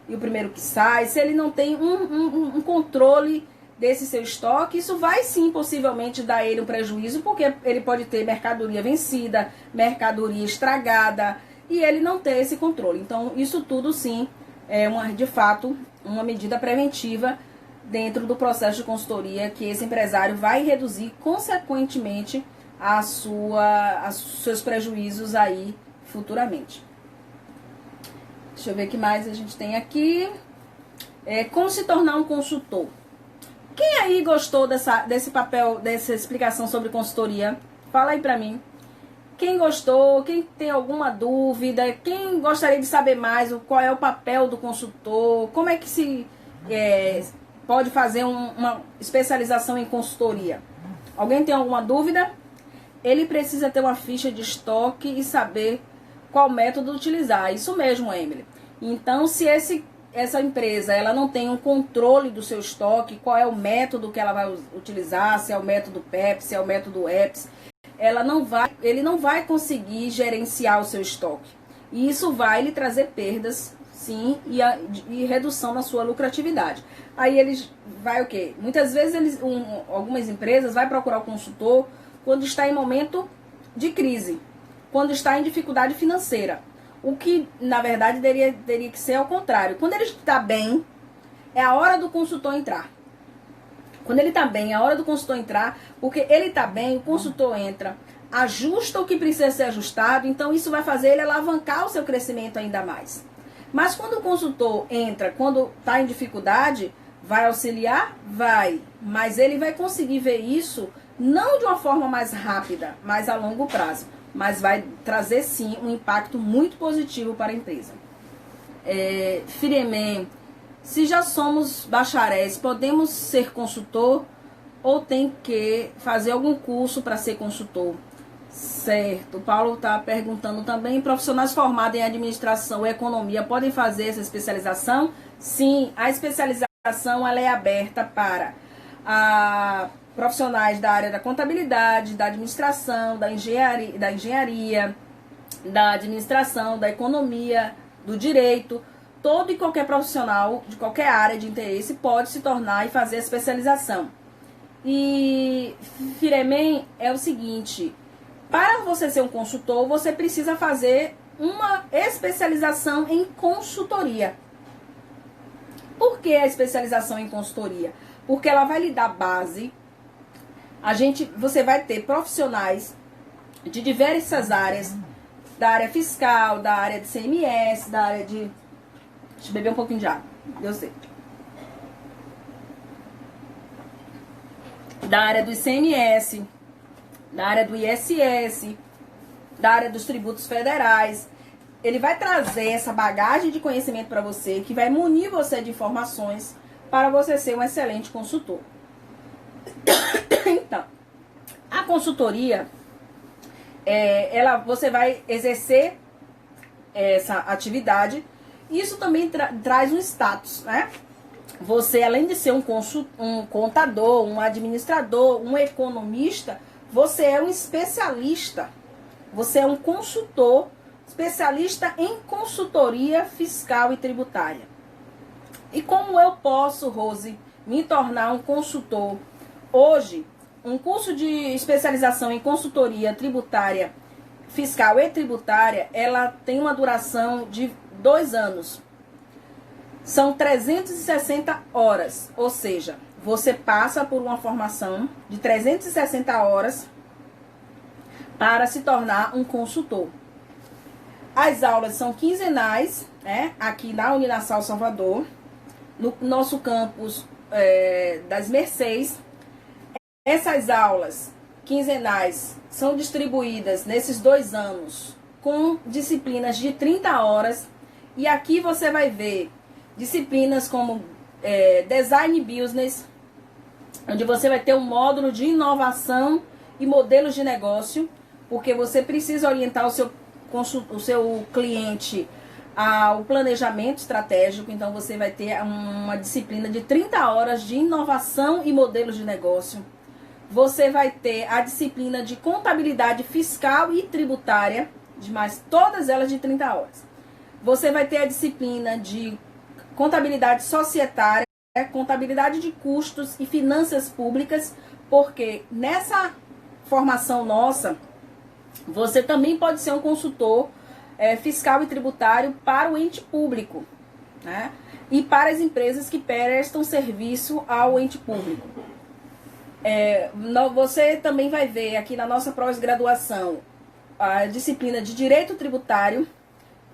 e o primeiro que sai, se ele não tem um controle desse seu estoque, isso vai sim possivelmente dar a ele um prejuízo, porque ele pode ter mercadoria vencida, mercadoria estragada, e ele não ter esse controle. Então, isso tudo sim é de fato uma medida preventiva dentro do processo de consultoria que esse empresário vai reduzir consequentemente seus prejuízos aí futuramente. Deixa eu ver o que mais a gente tem aqui. Como se tornar um consultor? Quem aí gostou desse papel, dessa explicação sobre consultoria? Fala aí pra mim. Quem gostou, quem tem alguma dúvida, quem gostaria de saber mais qual é o papel do consultor, como é que se pode fazer uma especialização em consultoria? Alguém tem alguma dúvida? ele precisa ter uma ficha de estoque e saber qual método utilizar. Isso mesmo, Emily. Então, se essa empresa ela não tem um controle do seu estoque, qual é o método que ela vai utilizar, se é o método PEP, se é o método EPS, ele não vai conseguir gerenciar o seu estoque. E isso vai lhe trazer perdas, sim, e redução na sua lucratividade. Aí eles vai o quê? Muitas vezes algumas empresas vai procurar o consultor quando está em momento de crise, quando está em dificuldade financeira. O que, na verdade, teria que ser ao contrário. Quando ele está bem, é a hora do consultor entrar. Quando ele está bem, é a hora do consultor entrar, porque ele está bem, o consultor entra, ajusta o que precisa ser ajustado, então isso vai fazer ele alavancar o seu crescimento ainda mais. Mas quando o consultor entra, quando está em dificuldade, vai auxiliar? Vai. Mas ele vai conseguir ver isso não de uma forma mais rápida, mas a longo prazo. Mas vai trazer sim um impacto muito positivo para a empresa. Firemem, se já somos bacharéis, podemos ser consultor ou tem que fazer algum curso para ser consultor? Certo. O Paulo está perguntando também, profissionais formados em administração e economia podem fazer essa especialização? Sim, a especialização ela é aberta para profissionais da área da contabilidade, da administração, da engenharia, da administração, da economia, do direito. Todo e qualquer profissional de qualquer área de interesse pode se tornar e fazer a especialização. E, Firemem, é o seguinte, para você ser um consultor, você precisa fazer uma especialização em consultoria. Por que a especialização em consultoria? Porque ela vai lhe dar base. Você vai ter profissionais de diversas áreas, da área fiscal, da área de CMS, da área de... Deixa eu beber um pouquinho de água, eu sei. Da área do ICMS, da área do ISS, da área dos tributos federais. Ele vai trazer essa bagagem de conhecimento para você, que vai munir você de informações para você ser um excelente consultor. Então, a consultoria, você vai exercer essa atividade. Isso também traz um status, né? Você, além de ser um contador, um administrador, um economista, você é um especialista. Você é um consultor, especialista em consultoria fiscal e tributária. E como eu posso, Rose, me tornar um consultor? Hoje, um curso de especialização em consultoria tributária, fiscal e tributária, ela tem uma duração de 2 anos. São 360 horas, ou seja, você passa por uma formação de 360 horas para se tornar um consultor. As aulas são quinzenais, né, aqui na Uninassal Salvador, no nosso campus das Mercês. Essas aulas quinzenais são distribuídas nesses 2 anos com disciplinas de 30 horas. E aqui você vai ver disciplinas como Design Business, onde você vai ter um módulo de inovação e modelos de negócio, porque você precisa orientar o seu cliente ao planejamento estratégico. Então você vai ter uma disciplina de 30 horas de inovação e modelos de negócio. Você vai ter a disciplina de contabilidade fiscal e tributária, todas elas de 30 horas. Você vai ter a disciplina de contabilidade societária, contabilidade de custos e finanças públicas, porque nessa formação nossa, você também pode ser um consultor fiscal e tributário para o ente público, né? E para as empresas que prestam serviço ao ente público. Você também vai ver aqui na nossa pós-graduação a disciplina de Direito Tributário,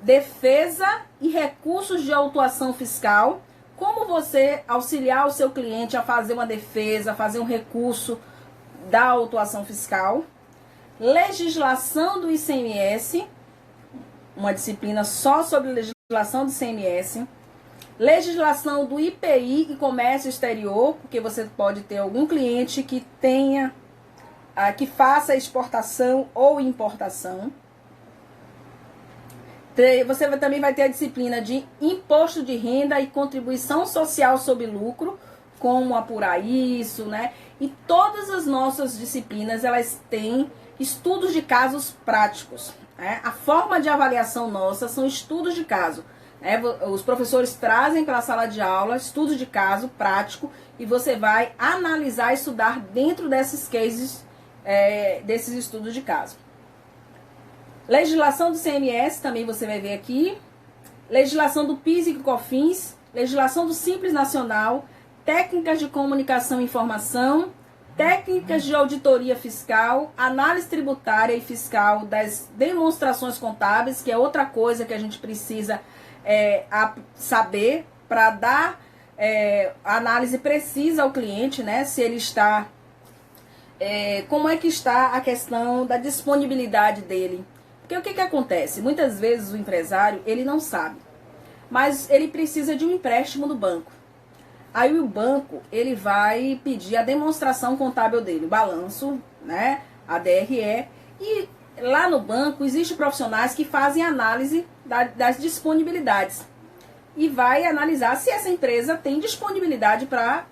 Defesa e Recursos de Autuação Fiscal, como você auxiliar o seu cliente a fazer uma defesa, fazer um recurso da autuação fiscal. Legislação do ICMS, uma disciplina só sobre legislação do ICMS. Legislação do IPI e comércio exterior, porque você pode ter algum cliente que tenha que faça exportação ou importação. Você também vai ter a disciplina de imposto de renda e contribuição social sobre lucro, como apurar isso, né? E todas as nossas disciplinas, elas têm estudos de casos práticos, né? A forma de avaliação nossa são estudos de caso. Os professores trazem para a sala de aula estudos de caso prático e você vai analisar e estudar dentro desses cases, desses estudos de caso. Legislação do CMS, também você vai ver aqui. Legislação do PIS e COFINS. Legislação do Simples Nacional. Técnicas de comunicação e informação. Técnicas de auditoria fiscal. Análise tributária e fiscal das demonstrações contábeis, que é outra coisa que a gente precisa saber para dar análise precisa ao cliente, né? Se ele está... como é que está a questão da disponibilidade dele. Porque o que acontece? Muitas vezes o empresário, ele não sabe, mas ele precisa de um empréstimo do banco. Aí o banco, ele vai pedir a demonstração contábil dele, o balanço, né, a DRE, e lá no banco existem profissionais que fazem análise das disponibilidades e vai analisar se essa empresa tem disponibilidade para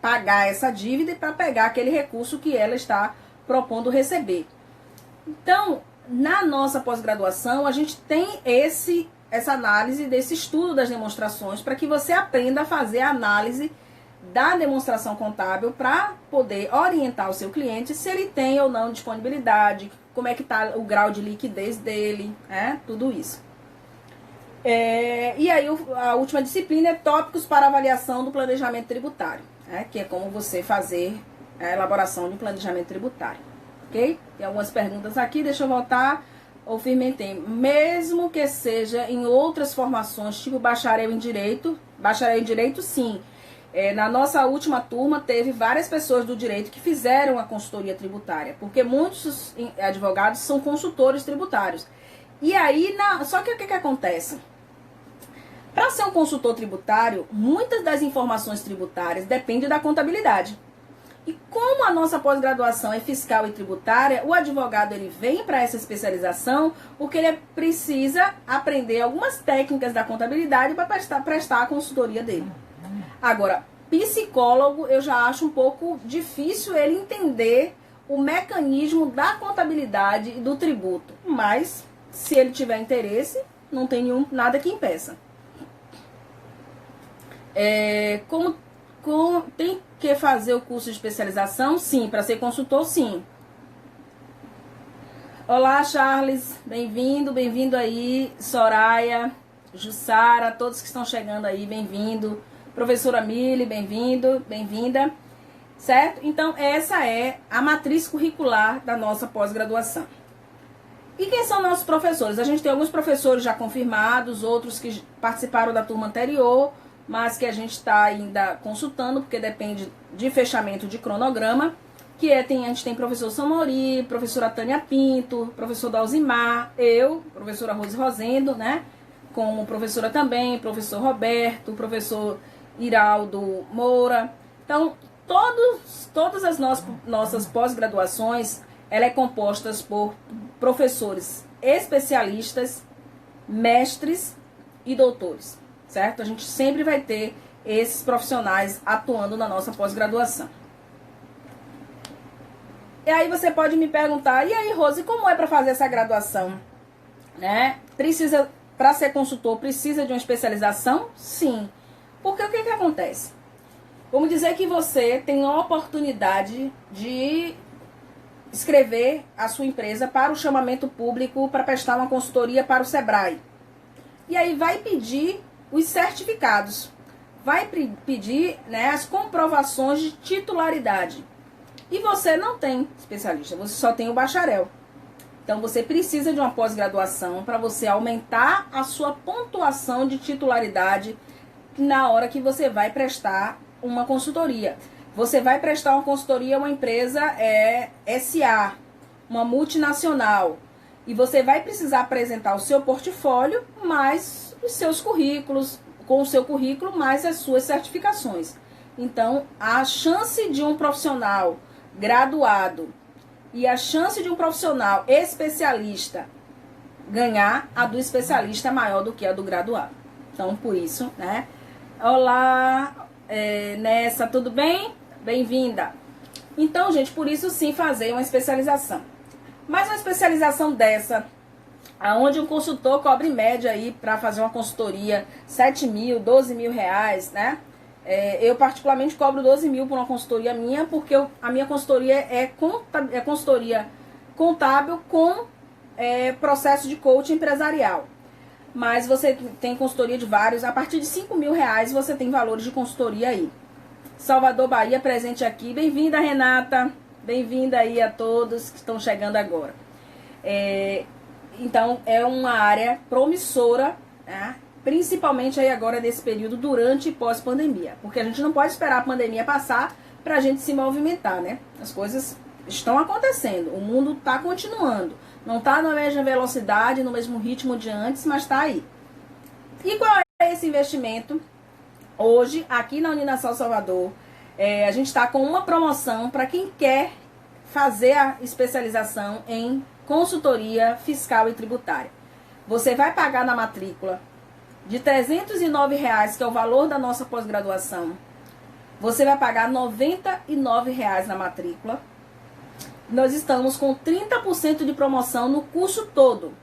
pagar essa dívida e para pegar aquele recurso que ela está propondo receber. Então, na nossa pós-graduação, a gente tem essa análise desse estudo das demonstrações para que você aprenda a fazer a análise da demonstração contábil para poder orientar o seu cliente se ele tem ou não disponibilidade, como é que está o grau de liquidez dele, tudo isso. E aí a última disciplina é tópicos para avaliação do planejamento tributário, que é como você fazer a elaboração de um planejamento tributário. Ok? Tem algumas perguntas aqui, deixa eu voltar. O Firmentem, mesmo que seja em outras formações, tipo bacharel em direito sim. Na nossa última turma teve várias pessoas do direito que fizeram a consultoria tributária, porque muitos advogados são consultores tributários. E aí, só que o que acontece? Para ser um consultor tributário, muitas das informações tributárias dependem da contabilidade. E como a nossa pós-graduação é fiscal e tributária, o advogado ele vem para essa especialização porque ele precisa aprender algumas técnicas da contabilidade para prestar a consultoria dele. Agora, psicólogo, eu já acho um pouco difícil ele entender o mecanismo da contabilidade e do tributo. Mas, se ele tiver interesse, não tem nada que impeça. Tem que fazer o curso de especialização? Sim. Para ser consultor, sim. Olá, Charles. Bem-vindo aí. Soraya, Jussara, todos que estão chegando aí, bem-vindo. Professora Mili, bem-vinda. Certo? Então, essa é a matriz curricular da nossa pós-graduação. E quem são nossos professores? A gente tem alguns professores já confirmados, outros que participaram da turma anterior, mas que a gente está ainda consultando, porque depende de fechamento de cronograma, a gente tem professor Samori, professora Tânia Pinto, professor Dalzimar, eu, professora Rose Rosendo, né? Como professora também, professor Roberto, professor Iraldo Moura. Então, todas as nossas pós-graduações, ela é composta por professores especialistas, mestres e doutores. Certo? A gente sempre vai ter esses profissionais atuando na nossa pós-graduação. E aí você pode me perguntar, e aí, Rose, como é para fazer essa graduação? Para ser consultor, precisa de uma especialização? Sim. Porque o que acontece? Vamos dizer que você tem a oportunidade de inscrever a sua empresa para o chamamento público para prestar uma consultoria para o Sebrae. E aí vai pedir os certificados, vai pedir as comprovações de titularidade. E você não tem especialista, você só tem o bacharel. Então você precisa de uma pós-graduação para você aumentar a sua pontuação de titularidade na hora que você vai prestar uma consultoria. Você vai prestar uma consultoria a uma empresa SA, uma multinacional. E você vai precisar apresentar o seu portfólio, mais os seus currículos, com o seu currículo, mais as suas certificações. Então, a chance de um profissional graduado e a chance de um profissional especialista ganhar, a do especialista é maior do que a do graduado. Então, por isso, né? Olá, Nessa, tudo bem? Bem-vinda. Então, gente, por isso sim fazer uma especialização. Mas uma especialização dessa, aonde um consultor cobra em média aí para fazer uma consultoria 7 mil, 12 mil reais, né? Eu particularmente cobro 12 mil por uma consultoria minha, porque a minha consultoria é consultoria contábil com processo de coaching empresarial. Mas você tem consultoria de vários, a partir de 5 mil reais você tem valores de consultoria aí. Salvador, Bahia, presente aqui. Bem-vinda, Renata. Bem-vinda aí a todos que estão chegando agora. Então, é uma área promissora, né? Principalmente aí agora nesse período durante e pós-pandemia. Porque a gente não pode esperar a pandemia passar para a gente se movimentar, né? As coisas estão acontecendo, o mundo está continuando. Não está na mesma velocidade, no mesmo ritmo de antes, mas está aí. E qual é esse investimento? Hoje, aqui na Uninasal Salvador, a gente está com uma promoção para quem quer fazer a especialização em consultoria fiscal e tributária. Você vai pagar na matrícula de R$ 309, que é o valor da nossa pós-graduação. Você vai pagar R$ 99 na matrícula. Nós estamos com 30% de promoção no curso todo.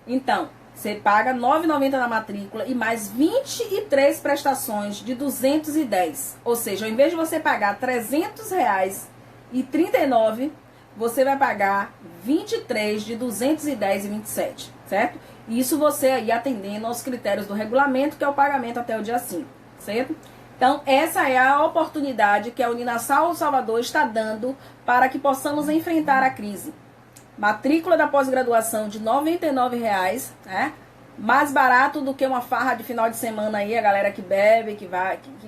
Então, você paga R$ 9,90 na matrícula e mais 23 prestações de 210. Ou seja, ao invés de você pagar R$ 300,39, você vai pagar 23 de 210,27, certo? Isso você aí atendendo aos critérios do regulamento, que é o pagamento até o dia 5, certo? Então, essa é a oportunidade que a Uninasal Salvador está dando para que possamos enfrentar a crise. Matrícula da pós-graduação de R$ 99, né? Mais barato do que uma farra de final de semana aí, a galera que bebe, que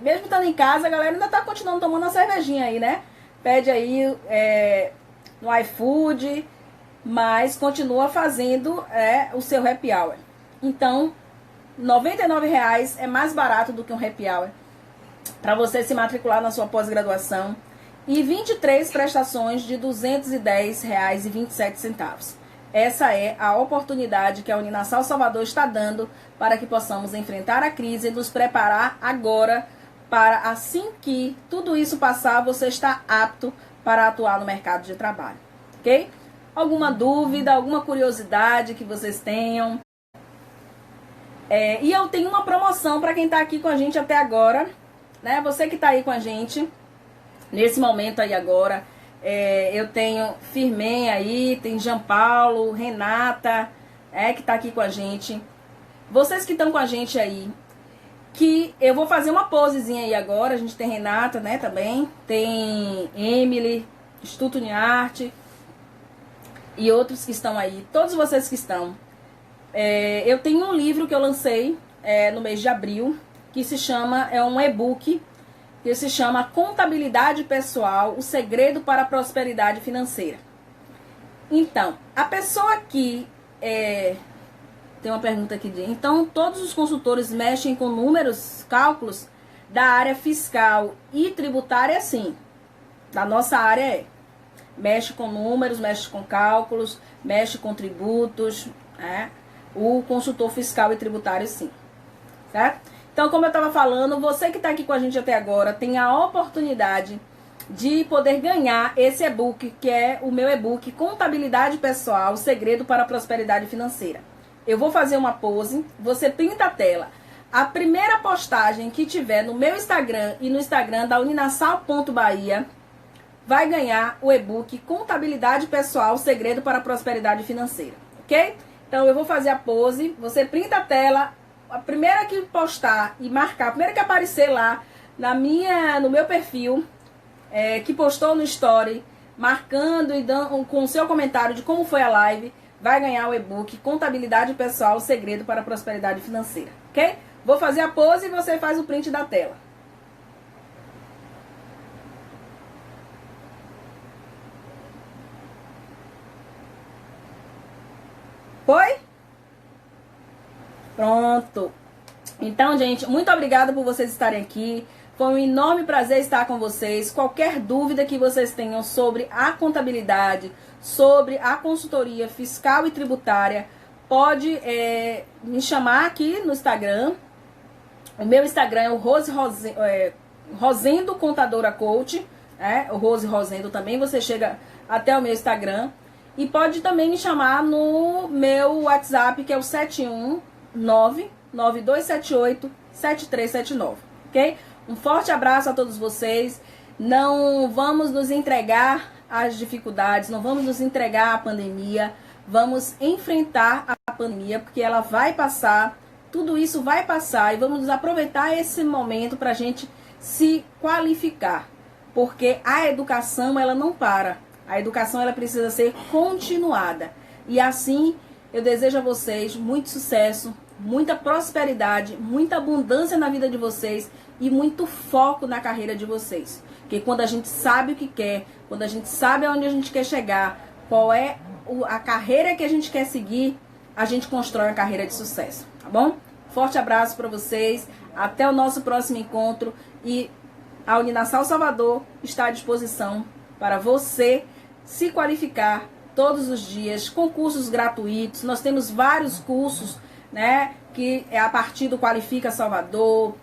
mesmo estando em casa, a galera ainda está continuando tomando uma cervejinha aí, né? Pede aí no iFood, mas continua fazendo o seu happy hour. Então, R$ 99 é mais barato do que um happy hour para você se matricular na sua pós-graduação, e 23 prestações de R$ 210,27. Essa é a oportunidade que a Uninasal Salvador está dando para que possamos enfrentar a crise e nos preparar agora para, assim que tudo isso passar, você está apto para atuar no mercado de trabalho, ok? Alguma dúvida, alguma curiosidade que vocês tenham? E eu tenho uma promoção para quem está aqui com a gente até agora, né? Você que está aí com a gente nesse momento aí agora, eu tenho Firmen aí, tem Jean Paulo, Renata, que está aqui com a gente. Vocês que estão com a gente aí, que eu vou fazer uma posezinha aí agora. A gente tem Renata, né, também, tem Emily, Instituto Uniarte e outros que estão aí. Todos vocês que estão. Eu tenho um livro que eu lancei no mês de abril, que se chama, um e-book, que se chama Contabilidade Pessoal, o segredo para a prosperidade financeira. Então, a pessoa que tem uma pergunta aqui então, todos os consultores mexem com números, cálculos da área fiscal e tributária, sim. Da nossa área mexe com números, mexe com cálculos, mexe com tributos, o consultor fiscal e tributário, sim. Certo? Então, como eu estava falando, você que está aqui com a gente até agora tem a oportunidade de poder ganhar esse e-book, que é o meu e-book Contabilidade Pessoal, o segredo para a prosperidade financeira. Eu vou fazer uma pose, você printa a tela. A primeira postagem que tiver no meu Instagram e no Instagram da uninasal.bahia vai ganhar o e-book Contabilidade Pessoal, o segredo para a prosperidade financeira, ok? Então, eu vou fazer a pose, você printa a tela. A primeira que postar e marcar, a primeira que aparecer lá no meu perfil, que postou no story, marcando e dando com o seu comentário de como foi a live, vai ganhar o e-book Contabilidade Pessoal, o segredo para a prosperidade financeira, ok? Vou fazer a pose e você faz o print da tela. Foi? Pronto. Então, gente, muito obrigada por vocês estarem aqui. Foi um enorme prazer estar com vocês. Qualquer dúvida que vocês tenham sobre a contabilidade, sobre a consultoria fiscal e tributária, pode me chamar aqui no Instagram. O meu Instagram é o Rosendo Contadora Coach. O Rose Rosendo também. Você chega até o meu Instagram. E pode também me chamar no meu WhatsApp, que é o 71992787379. Ok? Um forte abraço a todos vocês. Não vamos nos entregar às dificuldades, não vamos nos entregar à pandemia. Vamos enfrentar a pandemia, porque ela vai passar, tudo isso vai passar, e vamos aproveitar esse momento para a gente se qualificar. Porque a educação, ela não para. A educação, ela precisa ser continuada. E assim, eu desejo a vocês muito sucesso, muita prosperidade, muita abundância na vida de vocês e muito foco na carreira de vocês. Porque quando a gente sabe o que quer, quando a gente sabe aonde a gente quer chegar, qual é a carreira que a gente quer seguir, a gente constrói uma carreira de sucesso, tá bom? Forte abraço para vocês, até o nosso próximo encontro, e a Uninassal Salvador está à disposição para você se qualificar todos os dias, com cursos gratuitos. Nós temos vários cursos, né, que é a partir do Qualifica Salvador,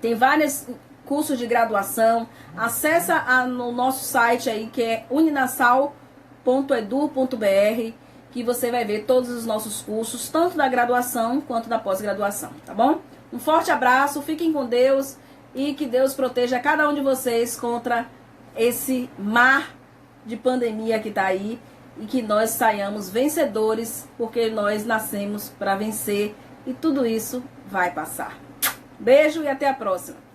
tem vários cursos de graduação. Acessa no nosso site aí, que é uninassal.edu.br, que você vai ver todos os nossos cursos, tanto da graduação quanto da pós-graduação, tá bom? Um forte abraço, fiquem com Deus e que Deus proteja cada um de vocês contra esse mar de pandemia que tá aí, e que nós saiamos vencedores, porque nós nascemos para vencer e tudo isso vai passar. Beijo e até a próxima.